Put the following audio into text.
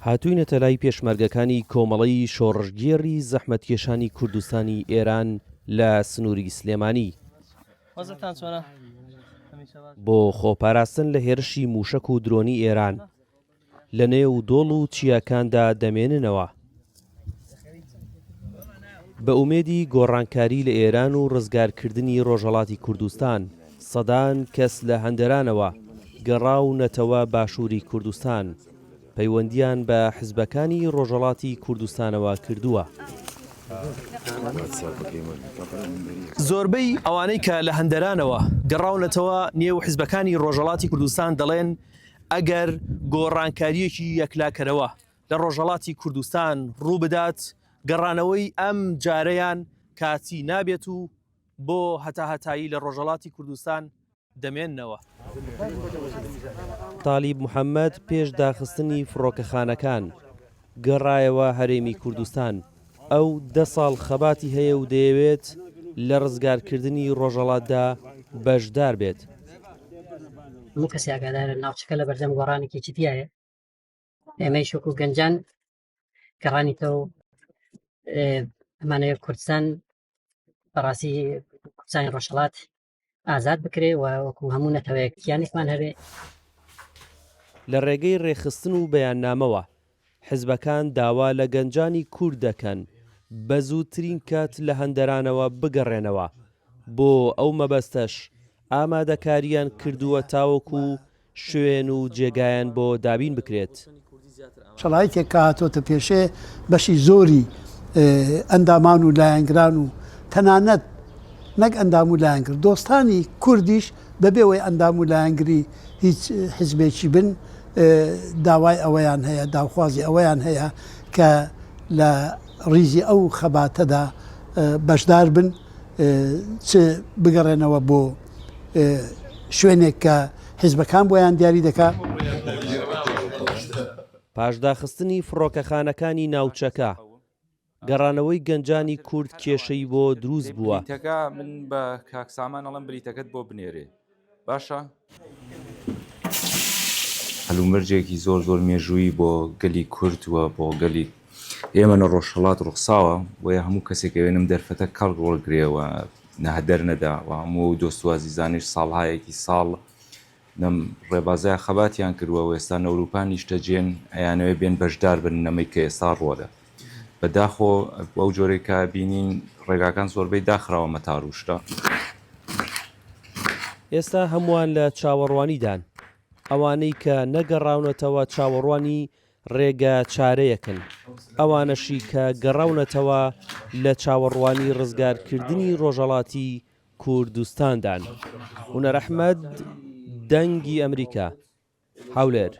هاتووینەتە لای پێشمەرگەکانی کۆمەڵەی شۆڕژگێڕی زەحمەتکێشانی کوردستانی ئێران لە سنووری سلێمانی بۆ خۆپاراستن لە هێرشی موشک و درۆنی ئێران لە نێو دۆڵ و چیاکاندا دەمێننەوە بە ئومێدی گۆڕانکاری لە ئێران و ڕزگارکردنی ڕۆژهەڵاتی کوردستان سەدان کەس لە هەندەرانەوە گەڕاونەتەوە باشووری کوردستان پەیوەندیان بە حیزبەکانی ڕۆژهەڵاتی کوردستانەوە کردووە. زۆربەی ئەوانەی کە لە هەندەرانەوە گەڕاونەتەوە نێو حیزبەکانی ڕۆژهەڵاتی کوردستان دەڵێن ئەگەر گۆڕانکاریەکی یەکلاکەرەوە لە ڕۆژهەڵاتی کوردستان ڕوو بدات گەڕانەوەی ئەم جارەیان کاتی نابێت و بۆ هەتاهەتایی لە ڕۆژهەڵاتی کوردستان دەمێننەوە. تالیب محەممەد پێش داخستنی فڕۆکەخانەکان گەڕایەوە هەرێمی کوردستان ئەو 10 ساڵ خەباتی هەیە و دەیەوێت لە ڕزگارکردنی ڕۆژهەڵاتدا بەشدار بێت. هەموو کەسی ئاگادارە ناوچەکە لە بەردەم گۆڕانێکی تایە. ئێمەی شوک و گەنجان گەڕانیتەوە ئەمانەیە کوردستان بەڕاستی کوردستانی ڕۆژهەڵات ئازاد بکرێ و وەکو هەموو نەتەوەیەکیانێکمان هەبێ. لە ڕێگەی ڕێخستن و بەیاننامەوە حیزبەکان داوا لە گەنجانی کورد دەکەن بە زووترین کات لە هەندەرانەوە بگەڕێنەوە بۆ ئەو مەبەستەش ئامادەکاریان کردووە تاوەکو شوێن و جێگایان بۆ دابین بکرێت. شەڵایەتێک کە هاتۆتە پێشێ بەشی زۆری ئەندامان و لایەنگران و تەنانەت نەک ئەندام و لایەنگر دۆستانی کوردیش بەبێەوەی ئەندام و لایەنگری هیچ حیزبێکی بن داوای ئەوەیان هەیە داوخوازی ئەوەیان هەیە کە لە ڕیزی ئەو خەباتەدا بەشدار بن چ بگەڕێنەوە بۆ شوێنێک کە حیزبەکان بۆیان دیاری دەکات. پاشداخستنی فڕۆکەخانەکانی ناوچەکە گەڕانەوەی گەنجانی کورد کێشەی بۆ دروست بووە. من بە کاکسامان ئەڵم بریتەکەت بۆ بنێرێ باشە؟ هەلومەرجێکی زۆر مێژووی بۆ گەلی کوردوە بۆ گەلی ئێمە لە ڕۆژهەڵات ڕوخساوە وە هەموو کەسێکەوێنم دەرفەتە کاڵ ڕۆڵگرێەوە نەهدەر نەدا و هەموو دۆستوازی زانش ساڵهایەکی ساڵ نەم ڕێبازای خەباتیان کردووە و ئێستا ئەوروپا نیشتەجێن ئەیانەوێ بێن بەشدار بن نەمەی کە ئێستا ڕۆدە بەداخۆ ئەو جۆرەی کە بینین ڕێگاکان زۆربەی داخراوە مەتاڕوشتە. ئێستا هەمووان لە چاوەڕوانیدان ئەوانەی کە نەگەڕاونەتەوە چاوەڕوانی ڕێگە چارەیەکن ئەوانەشی کە گەڕاونەتەوە لە چاوەڕوانی ڕزگارکردنی ڕۆژهەڵاتی کوردستاندان. هونەر ئەحمەد دەنگی ئەمریکا هەولێر.